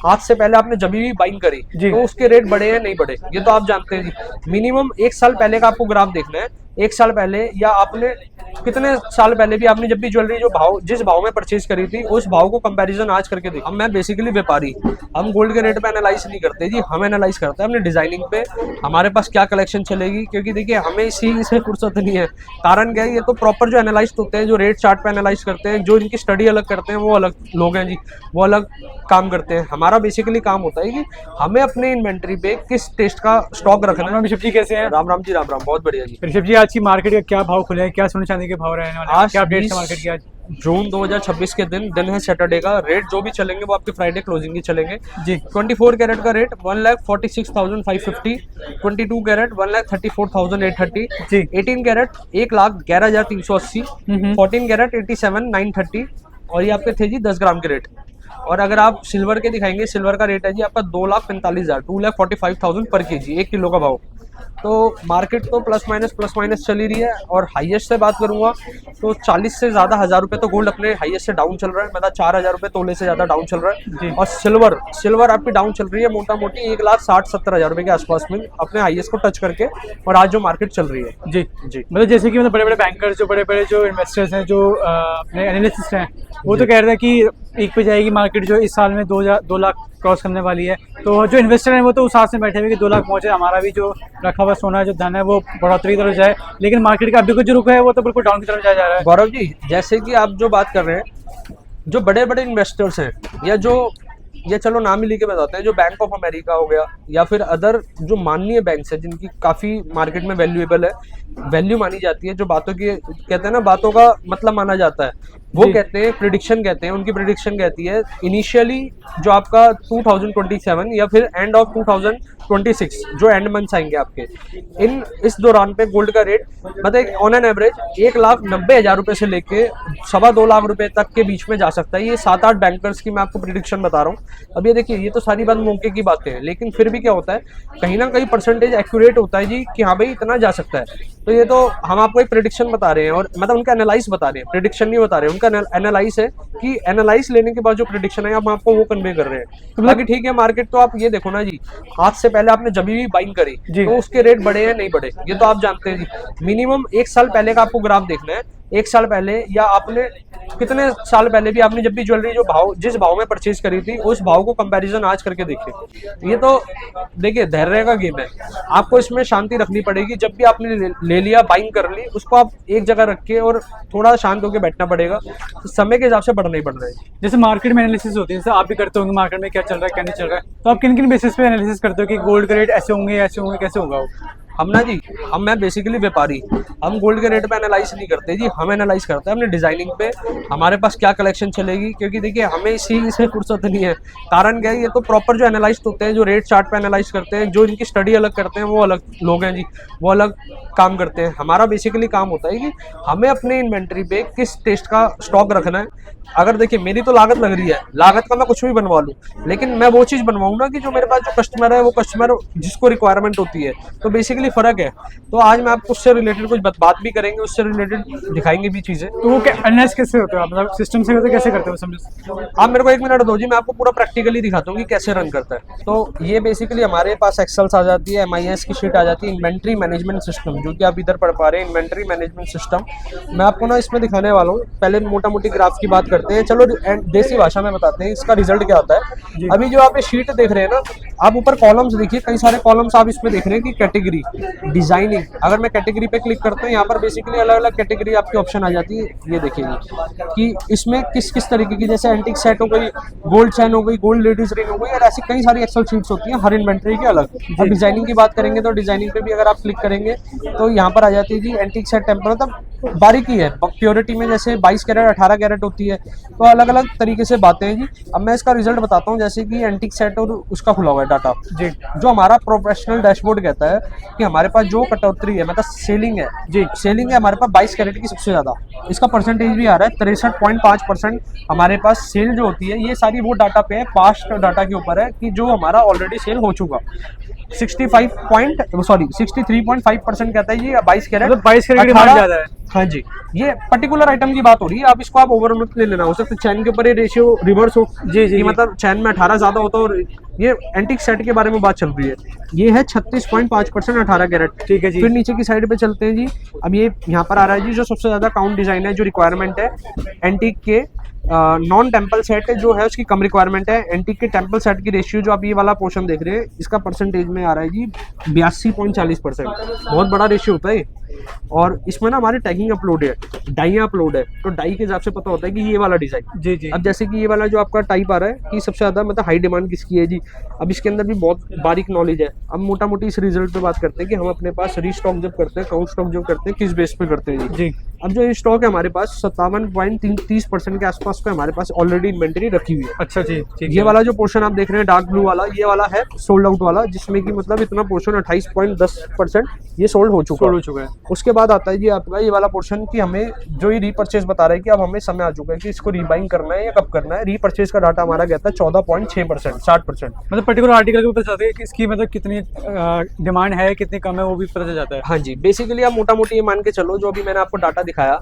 आज से पहले आपने जब भी बाइंग करी तो उसके रेट बढ़े हैं नहीं बढ़े, ये तो आप जानते हैं जी। मिनिमम 1 साल पहले का आपको ग्राफ देखना है। 1 साल पहले या आपने कितने साल पहले भी आपने जब भी ज्वेलरी जो भाव जिस भाव में परचेज करी थी उस भाव को कंपैरिजन आज करके देखो। मैं बेसिकली व्यापारी, हम गोल्ड के रेट पे एनालाइज नहीं करते जी, हम एनालाइज करते हैं अपने डिजाइनिंग पे, हमारे पास क्या कलेक्शन चलेगी। क्योंकि देखिए हमें इसी से फुर्सत नहीं है। कारण क्या है, ये तो प्रॉपर जो एनालाइज होते हैं, जो रेट चार्ट पे एनालाइज करते हैं, जो इनकी स्टडी अलग करते हैं वो अलग लोग हैं जी, वो अलग काम करते हैं। हमारा बेसिकली काम होता है कि हमें अपने इन्वेंट्री पे किस टेस्ट का स्टॉक रखना है। ऋषभ जी कैसे हैं? राम राम जी, राम राम, बहुत बढ़िया जी। ऋषभ जी आज की मार्केट का क्या भाव खुले हैं, क्या सोने चांदी के भाव रहने वाले हैं, आज क्या अपडेट है मार्केट की? आज जून 2026 के दिन है सैटरडे का। रेट जो भी चलेंगे वो आपके फ्राइडे क्लोजिंग ही चलेंगे जी। 24 कैरेट का रेट 1,46,550, 22 कैरेट 1,34,830 जी। 18 कैरेट 1,11,380, 14 कैरेट 87,930 और ये आपके थे जी 10 ग्राम के रेट। और अगर आप सिल्वर के दिखाएंगे, सिल्वर का रेट है जी आपका 2,45,000, 2,45,000 पर केजी, 1 किलो का भाव। तो मार्केट तो प्लस माइनस चल ही रही है। और हाईएस्ट से बात करूंगा तो 40 से ज़्यादा हज़ार रुपये तो गोल्ड अपने हाईएस्ट से डाउन चल रहा है, मतलब 4,000 रुपये तोले से ज़्यादा डाउन चल रहा है। और सिल्वर आपकी डाउन चल रही है मोटा मोटी 1,60,70,000 रुपये के आसपास में, अपने हाईएस्ट को टच करके। और आज जो मार्केट चल रही है जी जी, मतलब जैसे कि मतलब बड़े बड़े बैंकर्स, जो बड़े बड़े जो इन्वेस्टर्स हैं, जो अपने एनालिस्ट्स हैं, वो तो कह रहे हैं कि पीक पे जाएगी मार्केट, जो इस साल में 2 लाख क्रॉस करने वाली है। तो जो इन्वेस्टर हैं वो तो उस हाथ से बैठे हुए कि 2 लाख पहुंचे, हमारा भी जो रखा हुआ सोना जो धन है वो बढ़ोतरी की तरफ जाए। लेकिन मार्केट का अभी कुछ जो रुख है वो तो बिल्कुल डाउन की तरफ जा रहा है। गौरव जी, जैसे कि आप जो बात कर रहे हैं, जो बड़े बड़े इन्वेस्टर्स हैं या जो ये चलो नाम ही लेके बताते हैं, जो बैंक ऑफ अमेरिका हो गया या फिर अदर जो माननीय बैंक्स है जिनकी काफ़ी मार्केट में वैल्यूएबल है, वैल्यू मानी जाती है, जो बातों की कहते हैं ना, बातों का मतलब माना जाता है, वो कहते हैं प्रिडिक्शन कहते हैं। उनकी प्रिडिक्शन कहती है इनिशियली जो आपका 2027 या फिर एंड ऑफ 2026 जो एंड मंथ्स आएंगे आपके, इस दौरान पे गोल्ड का रेट मतलब ऑन एन एवरेज 1,90,000 रुपये से लेके 2.25 लाख रुपए तक के बीच में जा सकता है। ये 7-8 बैंकर्स की मैं आपको प्रिडिक्शन बता रहा हूँ। अब ये देखिए, ये तो सारी बात मौके की बातें हैं, लेकिन फिर भी क्या होता है, कहीं ना कहीं परसेंटेज एक्यूरेट होता है जी कि हाँ भाई इतना जा सकता है। तो ये तो हम आपको एक प्रिडिक्शन बता रहे हैं, और मतलब उनका एनालाइज बता रहे हैं, प्रिडिक्शन नहीं बता रहे हैं, उनका एनालाइज है कि एनालाइज लेने के बाद जो प्रिडिक्शन है हम आपको वो कन्वे कर रहे हैं। बाकी ठीक है, मार्केट तो आप ये देखो ना जी, आज से पहले आपने जब भी बाइंग करी तो उसके रेट बढ़े हैं नहीं बढ़े, ये तो आप जानते हैं जी। मिनिमम 1 साल पहले का आपको ग्राफ देखना है। 1 साल पहले या आपने कितने साल पहले भी आपने जब भी ज्वेलरी जो भाव जिस भाव में परचेज करी थी उस भाव को कंपैरिजन आज करके देखिए। ये तो देखिए धैर्य का गेम है, आपको इसमें शांति रखनी पड़ेगी। जब भी आपने ले लिया, बाइंग कर ली, उसको आप एक जगह रख के और थोड़ा शांत होकर बैठना पड़ेगा। तो समय के हिसाब से बढ़ना ही बढ़ना है। जैसे मार्केट में एनालिसिस होती है, जैसे आप भी करते होंगे मार्केट में क्या चल रहा है क्या नहीं चल रहा है, तो आप किन किन बेसिस पे एनालिसिस करते हो कि गोल्ड का रेट ऐसे होंगे कैसे होगा वो? मैं बेसिकली व्यापारी, हम गोल्ड के रेट पे एनालाइज नहीं करते जी, हम एनालाइज करते हैं अपने डिजाइनिंग पे, हमारे पास क्या कलेक्शन चलेगी। क्योंकि देखिए हमें इसी से फुर्सत नहीं है। कारण क्या है, ये तो प्रॉपर जो एनालाइज होते हैं, जो रेट चार्ट पे एनालाइज करते हैं, जो इनकी स्टडी अलग करते हैं वो अलग लोग हैं जी, वो अलग काम करते हैं। हमारा बेसिकली काम होता है कि हमें अपने इन्वेंट्री पे किस टेस्ट का स्टॉक रखना है। अगर देखिए मेरी तो लागत लग रही है, लागत का मैं कुछ भी बनवा लूँ, लेकिन मैं वो चीज़ बनवाऊँ ना कि जो मेरे पास जो कस्टमर है वो कस्टमर जिसको रिक्वायरमेंट होती है। तो बेसिकली फ़र्क है। तो आज मैं आपको उससे रिलेटेड कुछ बात भी करेंगे, उससे रिलेटेड दिखाएंगे भी चीज़ें। तो वो एनालाइज कैसे होते हो आप, मतलब सिस्टम से होते कैसे करते हो समझो? आप मेरे को 1 मिनट दो जी, मैं आपको पूरा प्रैक्टिकली दिखाता हूँ कि कैसे रन करता है। तो ये बेसिकली हमारे पास एक्सेल्स आ जाती है, MIS की शीट आ जाती है, इन्वेंट्री मैनेजमेंट सिस्टम, जो कि आप इधर पढ़ पा रहे हैं, इन्वेंट्री मैनेजमेंट सिस्टम। मैं आपको ना इसमें दिखाने वाला हूँ। पहले मोटा मोटी ग्राफ की बात करते हैं, चलो देसी भाषा में बताते हैं इसका रिजल्ट क्या होता है। अभी जो आप ये शीट देख रहे हैं ना, आप ऊपर कॉलम्स देखिए, कई सारे कॉलम्स आप इसमें देख रहे हैं कि कैटेगरी, डिजाइनिंग। अगर मैं कैटेगरी पे क्लिक करता हूँ, यहाँ पर बेसिकली अलग अलग कैटेगरी आपकी ऑप्शन आ जाती है। ये देखिए कि इसमें किस किस तरीके की, जैसे एंटीक सेट हो गई, गोल्ड चैन हो गई, गोल्ड लेडीज रिंग हो गई, और ऐसी कई सारी एक्सेल शीट्स होती हैं हर इन्वेंट्री की अलग। और डिजाइनिंग की बात करेंगे तो डिजाइनिंग पे भी अगर आप क्लिक करेंगे तो यहाँ पर आ जाती है जी एंटीक सेट टेम्पर, मतलब बारीकी है प्योरिटी में, जैसे 22 कैरेट 18 कैरेट होती है। तो अलग अलग तरीके से बातें हैं जी। अब मैं इसका रिजल्ट बताता हूँ, जैसे कि एंटीक सेट और उसका खुला हुआ है डाटा जी, जो हमारा प्रोफेशनल डैशबोर्ड कहता है कि हमारे पास जो कटौती है, मतलब सेलिंग है जी, सेलिंग है हमारे पास 22 कैरेट की सबसे ज्यादा। इसका परसेंटेज भी आ रहा है 63.5% हमारे पास सेल जो होती है। ये सारी वो डाटा पे है, पास्ट डाटा के ऊपर है कि जो हमारा ऑलरेडी सेल हो चुका। 63.5% कहता है जी 22 कैरेट, मतलब 22 कैरेट की डिमांड ज्यादा है। हाँ जी, ये पर्टिकुलर आइटम की बात हो रही है, आप इसको आप ओवर मत ले लेना। हो सकता है चैन के ऊपर ये रेशियो रिवर्स हो, जी, जी, कि जी। मतलब चैन में 18 ज्यादा होता है, और ये एंटीक सेट के बारे में बात चल रही है। ये है 36.5% 18 कैरेट। ठीक है जी। फिर नीचे की साइड पे चलते हैं जी। अब ये यहाँ पर आ रहा है जी, जो सबसे ज्यादा काउंट डिजाइन है, जो रिक्वायरमेंट है एंटीक के नॉन टेम्पल सेट जो है उसकी कम रिक्वायरमेंट है। एंटीक के टेम्पल सेट की रेशियो जो आप ये वाला पोर्शन देख रहे हैं, इसका परसेंटेज में आ रहा है जी 82.40%। बहुत बड़ा रेशियो होता है। और इसमें ना हमारी टैगिंग अपलोड है, डाई अपलोड है, तो डाई के हिसाब से पता होता है कि ये वाला डिजाइन। जी, जी। अब जैसे कि ये वाला जो आपका टाइप आ रहा है कि सबसे ज्यादा मतलब हाई डिमांड किसकी है जी। अब इसके अंदर भी बहुत बारीक नॉलेज है। अब मोटा मोटी इस रिजल्ट पे बात करते हैं कि हम अपने पास रीस्टॉक जब करते हैं, काउंट स्टॉक जब करते हैं, किस बेस पे करते हैं जी। जी। अब जो ये स्टॉक है हमारे पास 57.30% के आसपास पे हमारे पास ऑलरेडी इन्वेंटरी रखी हुई है। अच्छा जी, ठीक ये है। वाला जो पोर्शन आप देख रहे हैं डार्क ब्लू वाला, ये वाला है सोल्ड आउट वाला, जिसमें कि मतलब इतना पोर्शन 28.10% ये सोल्ड हो चुका सोल्ड हो है। चुका है। उसके बाद आता है जी आपका ये वाला पोर्शन कि हमें जो ये रीपरचेज बता रहा है कि अब हमें समय आ चुका है कि इसको रीबाइंग करना है या कब करना है। रीपरचेज का डाटा हमारा गया था 14.6%, 60%। मतलब पर्टिकुलर आर्टिकल के ऊपर चलते हैं कि इसकी मतलब कितनी डिमांड है, कितनी कम है, वो भी पता चल जाता है। हाँ जी, बेसिकली आप मोटा मोटी ये मान के चलो, जो अभी मैंने आपको डाटा दिखाया,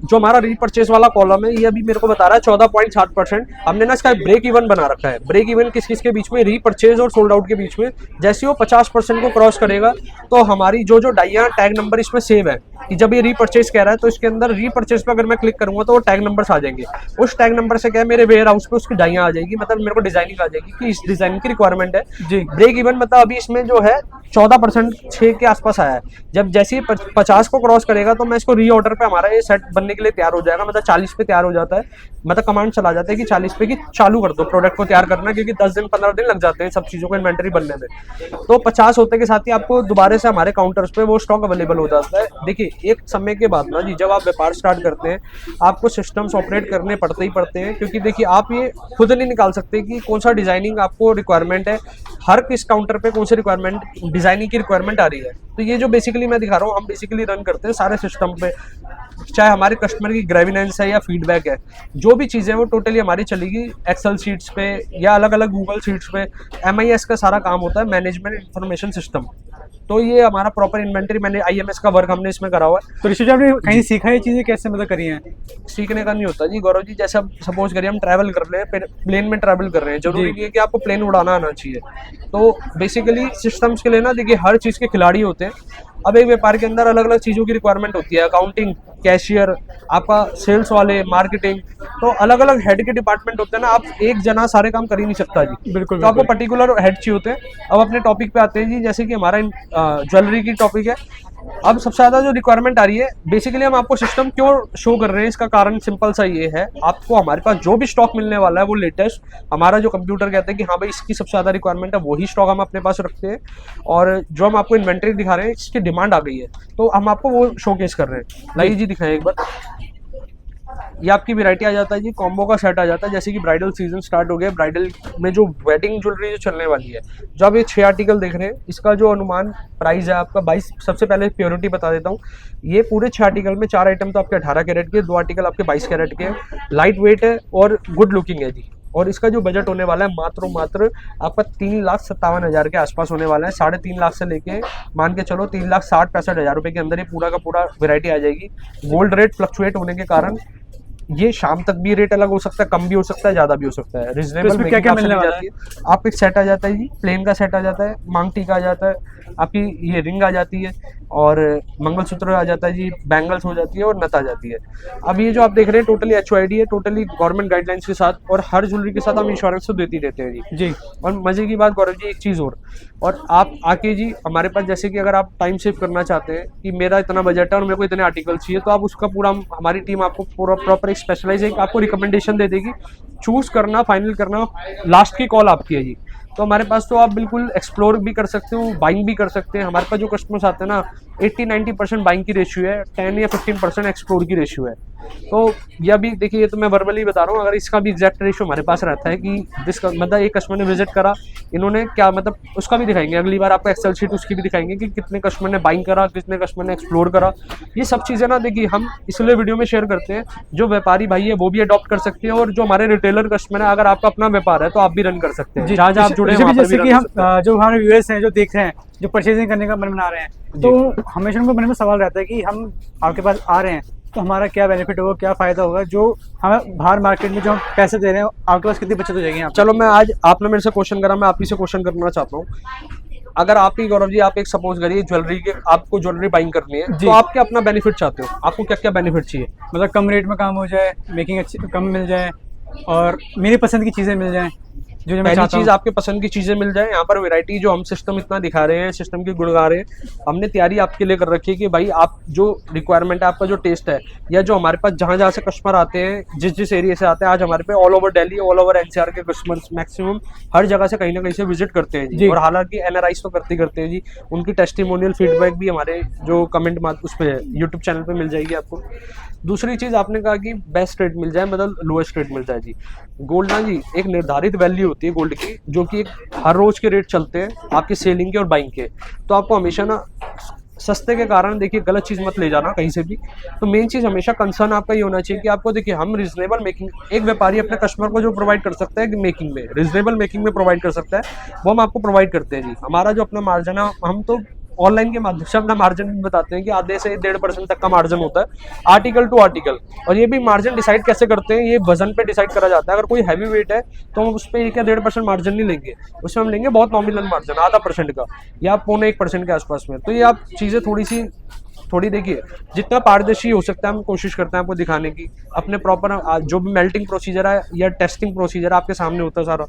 जो हमारा रीपरचेज वाला कॉलम है, ये अभी मेरे को बता रहा है 14.7%। हमने ना इसका ब्रेक इवन बना रखा है। ब्रेक इवन किस किस के बीच में, रीपरचेज और सोल्ड आउट के बीच में। जैसे वो 50% को क्रॉस करेगा तो हमारी जो जो डाइया टैग नंबर इसमें सेव है कि जब ये रीपरचेज कह रहा है, तो इसके अंदर रीपरचेज पे अगर मैं क्लिक करूंगा तो वो टैग नंबर्स आ जाएंगे। उस टैग नंबर से क्या है, मेरे वेयर हाउस पे उसकी डाइया आ जाएगी, मतलब मेरे को डिजाइनिंग आ जाएगी कि इस डिजाइन की रिक्वायरमेंट है जी। ब्रेक इवन मतलब अभी इसमें जो है 14%, 6 के आसपास आया है। जब जैसे ही 50 को क्रॉस करेगा तो मैं इसको री ऑर्डर पे हमारा ये सेट बनने के लिए तैयार हो जाएगा, मतलब 40 पे तैयार हो जाता है। मतलब कमांड चला जाता है कि 40 पे की चालू कर दो प्रोडक्ट को तैयार करना, क्योंकि 10 दिन 15 दिन लग जाते हैं सब चीजों को इन्वेंटरी बनने में। तो 50 होते के साथ ही आपको दोबारा से हमारे काउंटर्स पे वो स्टॉक अवेलेबल हो जाता है। देखिए एक समय के बाद ना जी, जब आप व्यापार स्टार्ट करते हैं, आपको सिस्टम्स ऑपरेट करने पड़ते ही पड़ते हैं, क्योंकि देखिए आप ये खुद नहीं निकाल सकते कि कौन सा डिजाइनिंग आपको रिक्वायरमेंट है, हर किस काउंटर पे कौन सी रिक्वायरमेंट डिजाइनिंग की रिक्वायरमेंट आ रही है। तो ये जो बेसिकली मैं दिखा रहा हूँ, हम बेसिकली रन करते हैं सारे सिस्टम पे, चाहे हमारे कस्टमर की ग्रेविनेंस है या फीडबैक है, जो भी चीज़ें वो टोटली हमारी चलेगी एक्सेल शीट्स पे या अलग अलग गूगल शीट्स पे। MIS का सारा काम होता है, मैनेजमेंट इंफॉर्मेशन सिस्टम। तो ये हमारा प्रॉपर इन्वेंटरी मैंने IMS का वर्क हमने इसमें करा हुआ है। तो ऋषि जी, आपने कहीं सीखा ये चीज़ें कैसे मतलब करी हैं? सीखने का नहीं होता जी गौरव जी। जैसे अब सपोज करिए हम ट्रैवल कर रहे हैं, प्लेन में ट्रैवल कर रहे हैं, जरूरी नहीं है कि आपको प्लेन उड़ाना आना चाहिए। तो बेसिकली सिस्टम्स के लिए ना देखिए हर चीज़ के खिलाड़ी होते हैं। अब एक व्यापार के अंदर अलग अलग चीज़ों की रिक्वायरमेंट होती है, अकाउंटिंग, कैशियर, आपका सेल्स वाले, मार्केटिंग, तो अलग अलग हेड के डिपार्टमेंट होते हैं ना। आप एक जना सारे काम कर ही नहीं सकता जी, बिल्कुल, तो आपको बिल्कुल। पर्टिकुलर हेड चाहिए होते हैं। अब अपने टॉपिक पे आते हैं जी, जैसे कि हमारा ज्वेलरी की टॉपिक है। अब सबसे ज़्यादा जो रिक्वायरमेंट आ रही है, बेसिकली हम आपको सिस्टम क्यों शो कर रहे हैं, इसका कारण सिंपल सा ये है, आपको हमारे पास जो भी स्टॉक मिलने वाला है वो लेटेस्ट, हमारा जो कंप्यूटर कहते हैं कि हाँ भाई इसकी सबसे ज़्यादा रिक्वायरमेंट है, वही स्टॉक हम अपने पास रखते हैं। और जो हम आपको इन्वेंटरी दिखा रहे हैं, इसकी डिमांड आ गई है, तो हम आपको वो शोकेस कर रहे हैं। लाइए जी दिखाएं एक बार। ये आपकी वैरायटी आ जाता है जी, कॉम्बो का सेट आ जाता है। जैसे कि ब्राइडल सीजन स्टार्ट हो गया, ब्राइडल में जो वेडिंग ज्वेलरी जो चलने वाली है, जो आप ये 6 आर्टिकल देख रहे हैं, इसका जो अनुमान प्राइस है आपका 22। सबसे पहले प्योरिटी बता देता हूँ, ये पूरे 6 आर्टिकल में 4 आइटम तो आपके 18 कैरेट के, 2 आर्टिकल आपके 22 कैरेट के, लाइट वेट है और गुड लुकिंग है जी। और इसका जो बजट होने वाला है मात्र आपका 3,57,000 के आसपास होने वाला है। 3.5 लाख से लेके मान के चलो 3,60,65,000 रुपए के अंदर ये पूरा का पूरा वैरायटी आ जाएगी। गोल्ड रेट फ्लक्चुएट होने के कारण ये शाम तक भी रेट अलग हो सकता है, कम भी हो सकता है, ज्यादा भी हो सकता है। तो इसमें क्या क्या मिलने वाला है? आप एक सेट आ जाता है जी, प्लेन का सेट आ जाता है, मांग टीका आ जाता है, आपकी ये रिंग आ जाती है और मंगलसूत्र आ जाता है जी, बैंगल्स हो जाती है और नथ आ जाती है। अब ये जो आप देख रहे हैं टोटली HOID है, टोटली गवर्नमेंट गाइडलाइंस के साथ, और हर ज्वेलरी के साथ हम इंश्योरेंस तो देते ही देते हैं जी। जी। और मजे की बात गौरव जी एक चीज़ और आप आके जी हमारे पास, जैसे कि अगर आप टाइम सेव करना चाहते हैं कि मेरा इतना बजट है और मेरे को इतने आर्टिकल चाहिए, तो आप उसका पूरा, हमारी टीम आपको पूरा प्रॉपर एक स्पेशलाइज एक आपको रिकमेंडेशन दे देगी। चूज करना, फाइनल करना लास्ट की कॉल आपकी है जी। तो हमारे पास तो आप बिल्कुल एक्सप्लोर भी कर सकते हो, बाइंग भी कर सकते हैं। हमारे पास जो कस्टमर्स आते हैं ना, 80-90% बाइंग की रेशियो है, 10 या 15% एक्सप्लोर की रेशियो है। तो यह भी देखिए, ये तो मैं वर्बली बता रहा हूँ, अगर इसका भी एग्जैक्ट रेशियो हमारे पास रहता है कि मतलब एक कस्टमर ने विजिट करा, इन्होंने क्या मतलब उसका भी दिखाएंगे, अगली बार आपको एक्सेल शीट उसकी भी दिखाएंगे कि कितने कस्टमर ने बाइंग करा, कितने कस्टमर ने एक्सप्लोर करा। ये सब चीज़ें ना देखिए हम इसलिए वीडियो में शेयर करते हैं, जो व्यापारी भाई है वो भी अडॉप्ट कर सकते हैं, और जो हमारे रिटेलर कस्टमर है, अगर आपका अपना व्यापार है तो आप भी रन कर सकते हैं, जहाँ जहाँ आप जुड़े हैं वहाँ पर जैसे भी कि रन हम कर सकते हैं। जो हमारे व्यूअर्स हैं जो देख रहे हैं, जो परचेजिंग करने का मन बना रहे हैं, तो हमेशा उनको मन में सवाल रहता है कि हम आपके पास आ रहे हैं तो हमारा क्या बेनिफिट होगा, क्या फ़ायदा होगा, जो हमें बाहर मार्केट में जो हम पैसे दे रहे हैं आपके पास कितनी बचत हो जाएगी यहाँ पे? चलो मैं आज आपने मेरे से क्वेश्चन करा, मैं आप ही से क्वेश्चन करना चाहता हूँ। अगर आप ही गौरव जी, आप एक सपोज करिए ज्वेलरी के, आपको ज्वेलरी बाइंग करनी है, जी। तो आप क्या अपना बेनिफिट चाहते हो, आपको क्या क्या बेनिफिट चाहिए? मतलब कम रेट में काम हो जाए, मेकिंग अच्छी कम मिल जाए, और मेरी पसंद की चीज़ें मिल जाएं, जो मैं पहली चाहता चीज हूँ। आपके पसंद की चीजें मिल जाए। यहाँ पर वैरायटी जो हम सिस्टम इतना दिखा रहे हैं, सिस्टम की गुण गा रहे हैं, हमने तैयारी आपके लिए कर रखी है कि भाई आप जो रिक्वायरमेंट है, आपका जो टेस्ट है, या जो हमारे पास जहाँ जहाँ से कस्टमर आते हैं, जिस जिस एरिया से आते हैं, आज हमारे पे all over Delhi, all over NCR के कस्टमर्स मैक्सिमम हर जगह से कहीं ना कहीं से विजिट करते हैं जी। जी। और हालांकि एनआरआईज तो करते हैं जी, उनकी टेस्टिमोनियल फीडबैक भी हमारे जो कमेंट उस पर यूट्यूब चैनल पर मिल जाएगी आपको। दूसरी चीज आपने कहा कि बेस्ट रेट मिल जाए, मतलब लोएस्ट रेट मिल जाए जी। गोल्ड ना जी एक निर्धारित वैल्यू होती है गोल्ड की, जो कि एक हर रोज के रेट चलते हैं आपके सेलिंग के और बाइंग के। तो आपको हमेशा ना सस्ते के कारण देखिए गलत चीज मत ले जाना कहीं से भी। तो मेन चीज हमेशा कंसर्न आपका ये होना चाहिए कि आपको देखिए हम रिजनेबल मेकिंग, एक व्यापारी अपने कस्टमर को जो प्रोवाइड कर सकता है कि मेकिंग में, रिजनेबल मेकिंग में प्रोवाइड कर सकता है, वो हम आपको प्रोवाइड करते हैं जी। हमारा जो अपना मार्जिन है, हम तो ऑनलाइन के माध्यम से अपना मार्जिन भी बताते हैं कि आधे से 1.5% तक का मार्जिन होता है आर्टिकल टू आर्टिकल। और ये भी मार्जिन डिसाइड कैसे करते हैं, ये वजन पे डिसाइड करा जाता है। अगर कोई हैवी वेट है तो हम उस पर 1 या 1.5% मार्जिन नहीं लेंगे, उसमें हम लेंगे बहुत नॉमिनल मार्जिन, आधा परसेंट का या 0.25% के आसपास में। तो ये आप चीज़ें थोड़ी देखिए, जितना पारदर्शी हो सकता है हम कोशिश करते हैं आपको दिखाने की। अपने प्रॉपर जो भी मेल्टिंग प्रोसीजर है या टेस्टिंग प्रोसीजर आपके सामने होता है सारा,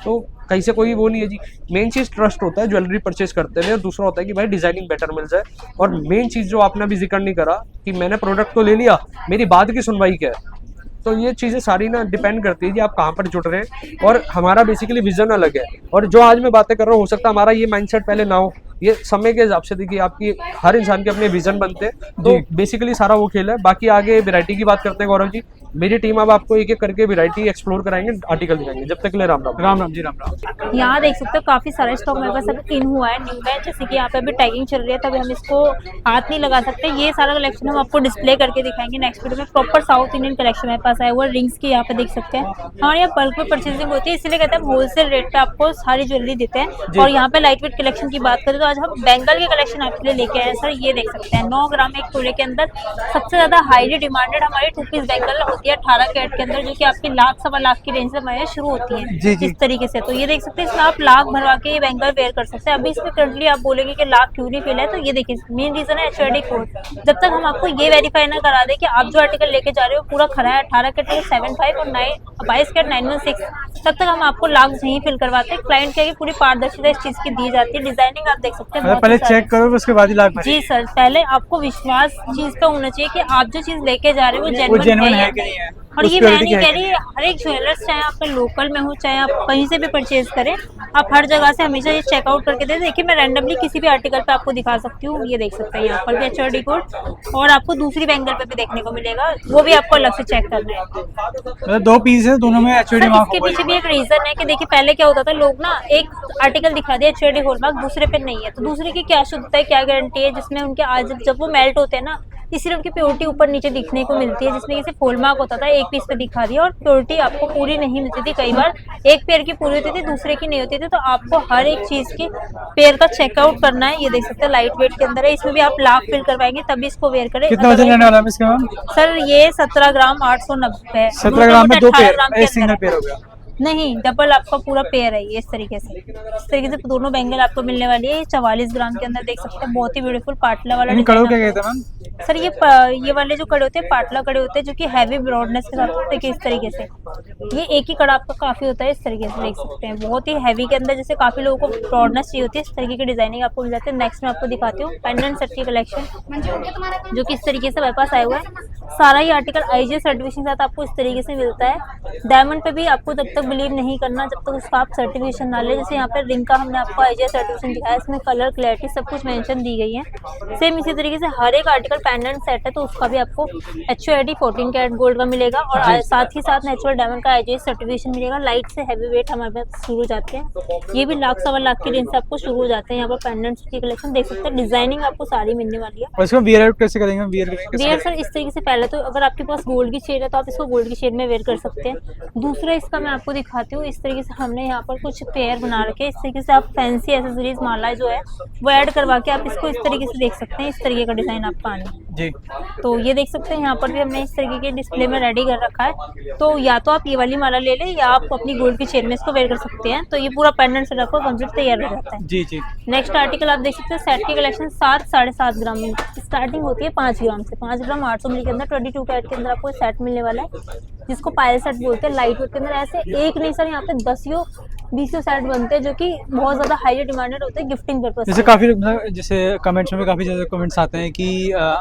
तो कहीं से कोई वो नहीं है जी। मेन चीज़ ट्रस्ट होता है ज्वेलरी परचेज करते हैं, और दूसरा होता है कि भाई डिजाइनिंग बेटर मिल जाए। और मेन चीज़ जो आपने अभी जिक्र नहीं करा कि मैंने प्रोडक्ट तो ले लिया, मेरी बात की सुनवाई क्या है। तो ये चीज़ें सारी ना डिपेंड करती है कि आप कहाँ पर जुड़ रहे हैं, और हमारा बेसिकली विजन अलग है। और जो आज मैं बातें कर रहा हूँ, हो सकता है हमारा ये माइंडसेट पहले ना हो, ये समय के हिसाब से देखिए आपकी हर इंसान के अपने विजन बनते हैं। तो बेसिकली सारा वो खेल है। बाकी आगे वैरायटी की बात करते हैं गौरव जी, मेरी टीम अब आपको एक एक करके वैरायटी एक्सप्लोर कराएंगे, आर्टिकल दिखाएंगे। जब तक के लिए राम राम। राम राम जी, राम राम। यहाँ देख सकते हो काफी सारा स्टॉक मेरे पास अभी इन हुआ है, न्यू है। जैसे कि यहाँ पे अभी टैगिंग चल रही है, तभी हम इसको हाथ नहीं लगा सकते। ये सारा कलेक्शन हम आपको डिस्प्ले करके दिखाएंगे नेक्स्ट वीडियो में। प्रॉपर साउथ इंडियन कलेक्शन मेरे पास आया हुआ है, रिंग्स की यहाँ पे देख सकते हैं। हमारे यहाँ बल्क में परचेजिंग होती है, इसलिए कहते हैं होलसेल रेट पे आपको सारी ज्वेलरी देते हैं। और यहाँ पे लाइट वेट कलेक्शन की बात करें तो आज हम बेंगल के कलेक्शन आपके लिए लेके आए हैं। सर ये देख सकते हैं 9 ग्राम एक तोले के अंदर सबसे ज्यादा हाईली डिमांडेड हमारी 2 पीस बेंगल होती है 18 कैरेट के अंदर, जो कि आपकी लाख सवा लाख की रेंज से हमारे शुरू होती है इस तरीके से। तो ये देख सकते हैं, इसमें आप लाख भरवा के ये बेंगल वेयर कर सकते हैं। अभी इसमें करंटली आप बोलेंगे कि लाख क्यों नहीं फेल है, तो ये देखिए मेन रीजन है HRD कोड। जब तक हम आपको ये वेरीफाई ना करा दे कि आप जो आर्टिकल लेके जा रहे हो पूरा खरा है, 18 कैरेट 75 और 22 कैरेट 916, तब तक हम आपको लाख नहीं फिल करवाते। क्लाइंट की पूरी पारदर्शिता इस चीज की दी जाती है। डिजाइनिंग आप देख सकते हैं, पहले चेक करो उसके बाद ही लाख भरें। जी सर, पहले आपको विश्वास चीज का होना चाहिए कि आप जो चीज लेके जा रहे हो वो जेन्युइन है कि नहीं है। और ये मैं नहीं कह रही, हर एक ज्वेलर्स, चाहे आपका लोकल में हो चाहे आप कहीं से भी परचेज करें, आप हर जगह से हमेशा ये चेकआउट करके दे। देखिए मैं रैंडमली किसी भी आर्टिकल पे आपको दिखा सकती हूँ, ये देख सकते हैं यहाँ पर भी HRD कोड, और आपको दूसरी बेंगल पे भी देखने को मिलेगा, वो भी आपको अलग से चेक करना है। मतलब 2 पीस है, दोनों में HRD मार्क इसके पीछे भी एक रीजन है कि देखिए पहले क्या होता था, लोग ना एक आर्टिकल दिखा दिया HRD हॉलमार्क, दूसरे पे नहीं है, तो दूसरे की क्या शुद्धता है, क्या गारंटी है, जिसमें उनके आज जब वो मेल्ट होते हैं ना, इसलिए उनकी प्योरिटी ऊपर नीचे दिखने को मिलती है। जिसमें जैसे हॉलमार्क होता था, एक पीस पे दिखा दिया और प्योरिटी आपको पूरी नहीं मिलती थी। कई बार एक पेयर की पूरी होती थी, दूसरे की नहीं होती थी। तो आपको हर एक चीज की पेयर का चेकआउट करना है। ये देख सकते हैं लाइट वेट के अंदर है, इसमें भी आप लाख फिल करवाएंगे तभी इसको वेयर करें। कितना वजन रहने वाला है इसका मैम? सर ये 17 ग्राम 890 है। 17 ग्राम में 2 पेयर, ग्राम एक सिंगल पेयर हो गया। नहीं, डबल आपका पूरा पेयर है ये। इस तरीके से दोनों बेंगल आपको मिलने वाली है। ये 44 ग्राम के अंदर देख सकते हैं, बहुत ही ब्यूटीफुल पाटला वाला कड़ों क्या कहते हैं मैम? सर ये वाले जो कड़े होते हैं पाटला कड़े होते हैं, जो कि हैवी ब्रॉडनेस के साथ होते हैं। इस तरीके से ये एक ही कड़ा आपका काफी होता है। इस तरीके से देख सकते हैं, बहुत ही हैवी के अंदर, जैसे काफी लोगों को ब्रॉडनेस चाहिए होती है, इस तरीके की डिजाइनिंग आपको मिल जाती है। नेक्स्ट मैं आपको दिखाती हूँ पेंडेंट सेट की कलेक्शन, जो कि इस तरीके से मेरे पास आया हुआ है। सारा ही आर्टिकल IGS सर्टिफिकेशन के साथ आपको इस तरीके से मिलता है। डायमंड पे भी आपको जब तक तक बिलीव नहीं करना जब तक उसका आप सर्टिफिकेशन ना ले। जैसे यहाँ पे रिंग का हमने आपको IGI सर्टिफिकेशन दिखाया, इसमें कलर क्लैरिटी सब कुछ मेंशन दी गई है। सेम इसी तरीके से हर एक आर्टिकल पेंडेंट सेट है तो उसका भी आपको HUID 14 कैरेट गोल्ड का मिलेगा और साथ ही साथ नेचुरल डायमंड का IGI सर्टिफिकेशन मिलेगा। लाइट से हैवी वेट हमारे पास शुरू हो जाते हैं, ये भी लाख सवा लाख की रेंज से आपको शुरू हो जाते हैं। यहाँ पर पेंडेंट्स की कलेक्शन देख सकते हैं, डिजाइनिंग आपको सारी मिलने वाली है। और इसको वियर आउट कैसे करेंगे? वियर सर इस तरीके से, पहले तो अगर आपके पास गोल्ड की शेड है तो आप इसको गोल्ड की शेड में वेयर कर सकते हैं। दूसरा इसका मैं आपको दिखाती हूँ, इस तरीके से हमने यहाँ पर कुछ पेयर बना रखे हैं। इस तरीके से आप फैंसी एसेसरीज माला जो है वो ऐड करवा के आप इसको इस तरीके से देख सकते हैं। इस तरीके का डिजाइन आपका आने जी, तो ये देख सकते हैं यहाँ पर भी हमने इस तरीके के डिस्प्ले में रेडी कर रखा है। तो या तो आप ये वाली माला ले लें या आप अपनी गोल्ड की चेन में इसको वेयर कर सकते हैं। तो ये पूरा पेंडेंट से रखो कंप्लीट तैयार हो जाता है। जी जी। नेक्स्ट आर्टिकल आप देख सकते हैं, सेट की कलेक्शन 7 साढ़े 7 ग्राम में स्टार्टिंग होती है 5 ग्राम से। 5 ग्राम 800 मिली के अंदर 22 कैरेट के अंदर आपको सेट मिलने वाला है, जिसको पायल सेट बोलते हैं। लाइट वेट के अंदर ऐसे एक नहीं सर, यहाँ पे 10 20 सेट बनते हैं जो कि बहुत ज्यादा हाईली डिमांडेड होते हैं गिफ्टिंग पर्पस। जैसे काफी जैसे कमेंट्स में काफी ज्यादा कमेंट्स आते हैं कि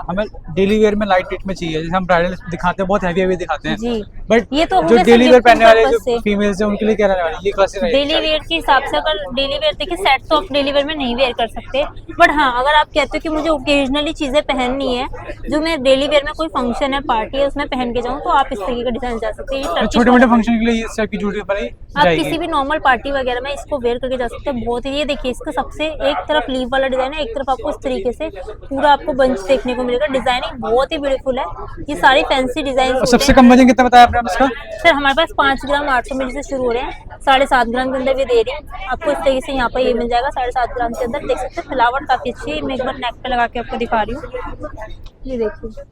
हमें डेली वेयर में लाइट वेट में चाहिए। जैसे हम ब्राइडल दिखाते हैं बहुत हैवी दिखाते हैं जी, बट ये तो जो डेली वेयर पहनने वाले जो फीमेल्स हैं उनके लिए क्या रहने वाला है ये क्लासेस रहेगी? डेली वेयर के हिसाब से अगर डेली वेयर देखिए सेट तो आप डेली वेयर में नहीं वेयर कर सकते, बट हाँ अगर आप कहते हो कि मुझे ओकेजनली चीजें पहननी है जो मैं डेली वेयर में कोई फंक्शन है पार्टी है उसमें पहन के जाऊँ तो आप इस तरीके का डिजाइन जा सकते हैं। छोटे मोटे फंक्शन के लिए इस टाइप की ज्वेलरी बनाई आप जाएगी। किसी भी नॉर्मल पार्टी वगैरह में इसको वेयर करके जा सकते हैं। बहुत ही, ये देखिए इसका सबसे एक तरफ लीव वाला डिजाइन है, एक तरफ आपको इस तरीके से पूरा आपको बंच देखने को मिलेगा। डिजाइनिंग बहुत ही ब्यूटीफुल है, ये सारी फैंसी डिजाइन। सबसे कम वजन कितना बताया आपने इसका? सर हमारे पास 5 ग्राम 800 मिली से शुरू हो रहे हैं, 7.5 ग्राम के अंदर भी दे रही हूँ आपको। इस तरीके से यहाँ पर ये मिल जाएगा 7.5 ग्राम के अंदर। देख सकते हैं फ्लावर काफी अच्छी है, मैं एक बार नेक पे लगा के आपको दिखा रही हूँ, ये देखिए।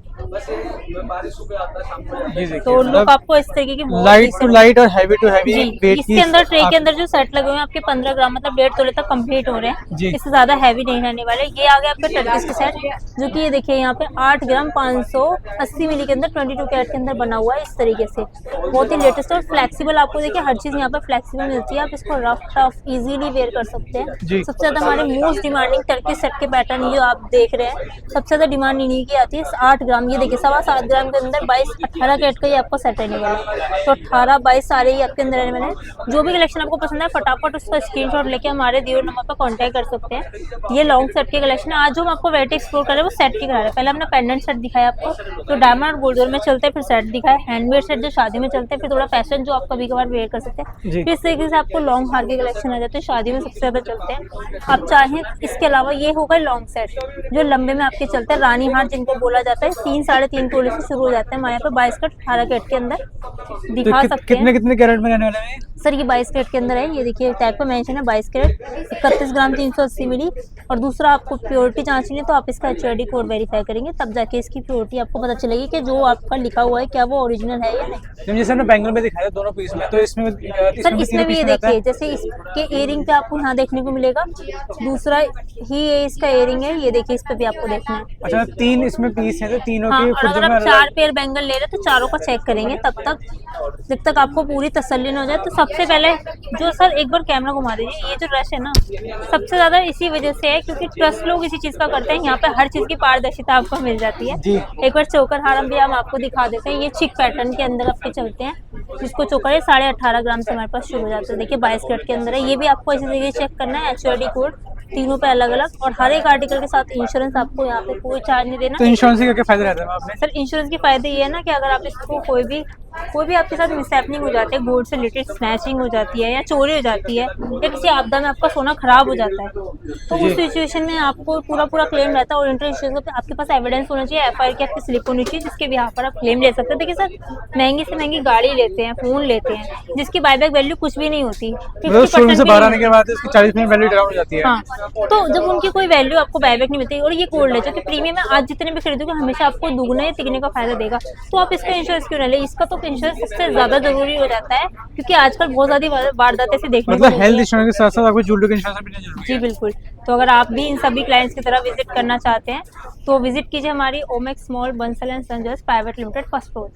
तो लुक आपको इस तरीके की लाइट टू लाइट और हैवी टू हैवी वेट इसके अंदर ट्रे के अंदर जो सेट लगे हुए हैं आपके 15 ग्राम मतलब 1.5 तोले तक कंप्लीट हो रहे हैं। इससे ज्यादा हैवी नहीं रहने वाले। ये आ गया आपके टर्किश के सेट जो कि ये देखिए यहाँ पे 8 ग्राम 580 मिली के अंदर 22 कैरेट के अंदर बना हुआ है। इस तरीके से बहुत ही लेटेस्ट और फ्लेक्सिबल, आपको देखिए हर चीज यहाँ पे फ्लेक्सिबल मिलती है। आप इसको रफ टफ इजीली वेयर कर सकते हैं। सबसे ज्यादा हमारे मोस्ट डिमांडिंग टर्किश सेट के पैटर्न ये आप देख रहे हैं, सबसे ज्यादा डिमांड इन्हीं की आती है। 8 ग्राम ये देखिए 7.25 ग्राम के अंदर 22-18 कैरेट का ये आपको सेट रहने वाला है। तो 18-22 सारे ही आपके अंदर रहने वाले हैं। जो भी कलेक्शन आपको पसंद है फटाफट उसका स्क्रीनशॉट लेके हमारे दिए नंबर पर कांटेक्ट कर सकते हैं। ये लॉन्ग सेट के कलेक्शन है। आज जो हम आपको वैरायटी एक्सप्लोर कर रहे हैं वो सेट की करा रहे हैं। पहले हमने पेंडेंट सेट दिखाया आपको, तो डायमंड और गोल्ड में चलते हैं, फिर सेट दिखाया, हैंडमेड सेट जो शादी में चलते हैं, फिर थोड़ा फैशन जो आप कभी कभार वेयर कर सकते हैं। फिर इस तरीके से आपको लॉन्ग हार के कलेक्शन आ जाते हैं, शादी में सबसे ज्यादा चलते हैं। आप चाहें इसके अलावा ये होगा लॉन्ग सेट जो लंबे में आपके चलते हैं, रानी हार जिनको बोला जाता है, 3-3.5 तोले से शुरू हो जाते हैं हमारे यहाँ पे। 22 कैरेट 18 कैरेट के अंदर दिखा सकते हैं। कितने कैरेट में रहने वाले हैं सर? ये 22 कैरेट के अंदर है, ये देखिए टैग पे मेंशन है 22 कैरेट 31 ग्राम 380 मिली। और दूसरा आपको प्योरिटी जांचनी है तो आप इसका HUID कोड वेरीफाई करेंगे तब जाके इसकी प्योरिटी आपको पता चलेगी कि जो आपका लिखा हुआ है क्या वो ओरिजिनल है या नहीं। जैसे हमने बैंगल में दिखाया दोनों पीस में, तो इसमें सर इसमें भी ये देखिए जैसे इसके इयरिंग पे आपको यहाँ देखने को मिलेगा, दूसरा ही इसका इयरिंग है, ये देखिए इस पे भी आपको देखना है। अच्छा 3 इसमें पीस है तो तीनों हाँ, की और अगर आप 4 पेयर बैंगल ले रहे हैं तो चारों का चेक करेंगे तब तक जब तक आपको पूरी तसल्ली न हो जाए। तो सबसे पहले जो सर एक बार कैमरा घुमा दीजिए, ये जो रश है ना सबसे ज्यादा इसी वजह से है क्योंकि ट्रस्ट लोग इसी चीज का करते हैं। यहाँ पे हर चीज की पारदर्शिता आपको मिल जाती है। एक बार चोकर हारम भी हम आपको दिखा देते हैं, ये चिक पैटर्न के अंदर आपके चलते हैं, जिसको चोकर 18.5 ग्राम से हमारे पास शुरू हो जाता है। देखिए 22 कैरेट के अंदर है। ये भी आपको इसी तरीके चेक करना है, HUID कोड तीनों पे अलग अलग, और हर एक आर्टिकल के साथ इंश्योरेंस आपको यहाँ पे कोई चार्ज नहीं देना। तो इंश्योरेंस के क्या फायदे रहते हैं आपने? सर इंश्योरेंस के फायदे ये है ना कि अगर आप इसको कोई भी आपके साथ मिसहैपनिंग हो जाती है, गोल्ड से रिलेटेड स्नैचिंग हो जाती है या चोरी हो जाती है या किसी आपदा में आपका सोना खराब हो जाता है तो उस सिचुएशन में आपको पूरा क्लेम रहता है। और इंश्योरेंस का आपके पास एविडेंस होना चाहिए, FIR की आपकी स्लिप होनी चाहिए जिसके बिहाफ पर आप क्लेम ले सकते हैं। देखिए सर महंगी से महंगी गाड़ी लेते हैं, फोन लेते हैं जिसकी बायबैक वैल्यू कुछ भी नहीं होती, 50% से बाहर आने के बाद इसकी 40% वैल्यू डाउन हो जाती है। हाँ, तो जब उनकी कोई वैल्यू आपको बायबैक नहीं मिलती। और ये गोल्ड है जो कि प्रीमियम है, आज जितने भी खरीदोगे हमेशा आपको दुगना या तिगने का फायदा देगा। तो आप इसका इंश्योरेंस क्यों ना ले? इसका तो इंश्योरेंस सबसे ज्यादा जरूरी हो जाता है क्योंकि आजकल बहुत ज्यादा वारदातें से देखने को मतलब हेल्थ इंश्योरेंस के साथ साथ आपको ज्वेलरी का इंश्योरेंस भी जरूरी है। जी बिल्कुल। तो अगर आप भी इन सभी क्लाइंट्स की तरह विजिट करना चाहते हैं तो विजिट कीजिए हमारी Omaxe mall Bansal and son jewellers private limited first floor.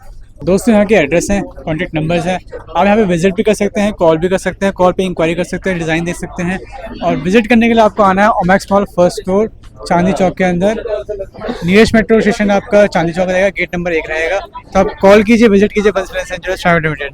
दोस्तों यहाँ के एड्रेस हैं, कॉन्टैक्ट नंबर्स हैं, आप यहाँ पे विजिट भी कर सकते हैं, कॉल भी कर सकते हैं, कॉल पे इंक्वायरी कर सकते हैं, डिज़ाइन देख सकते हैं। और विजिट करने के लिए आपको आना है Omaxe mall first floor Chandni Chowk के अंदर। नियरेस्ट मेट्रो स्टेशन आपका चांदनी चौक रहेगा, गेट नंबर 1 रहेगा। तो आप कॉल कीजिए, विजिट कीजिए Bansal and son jewellers private limited.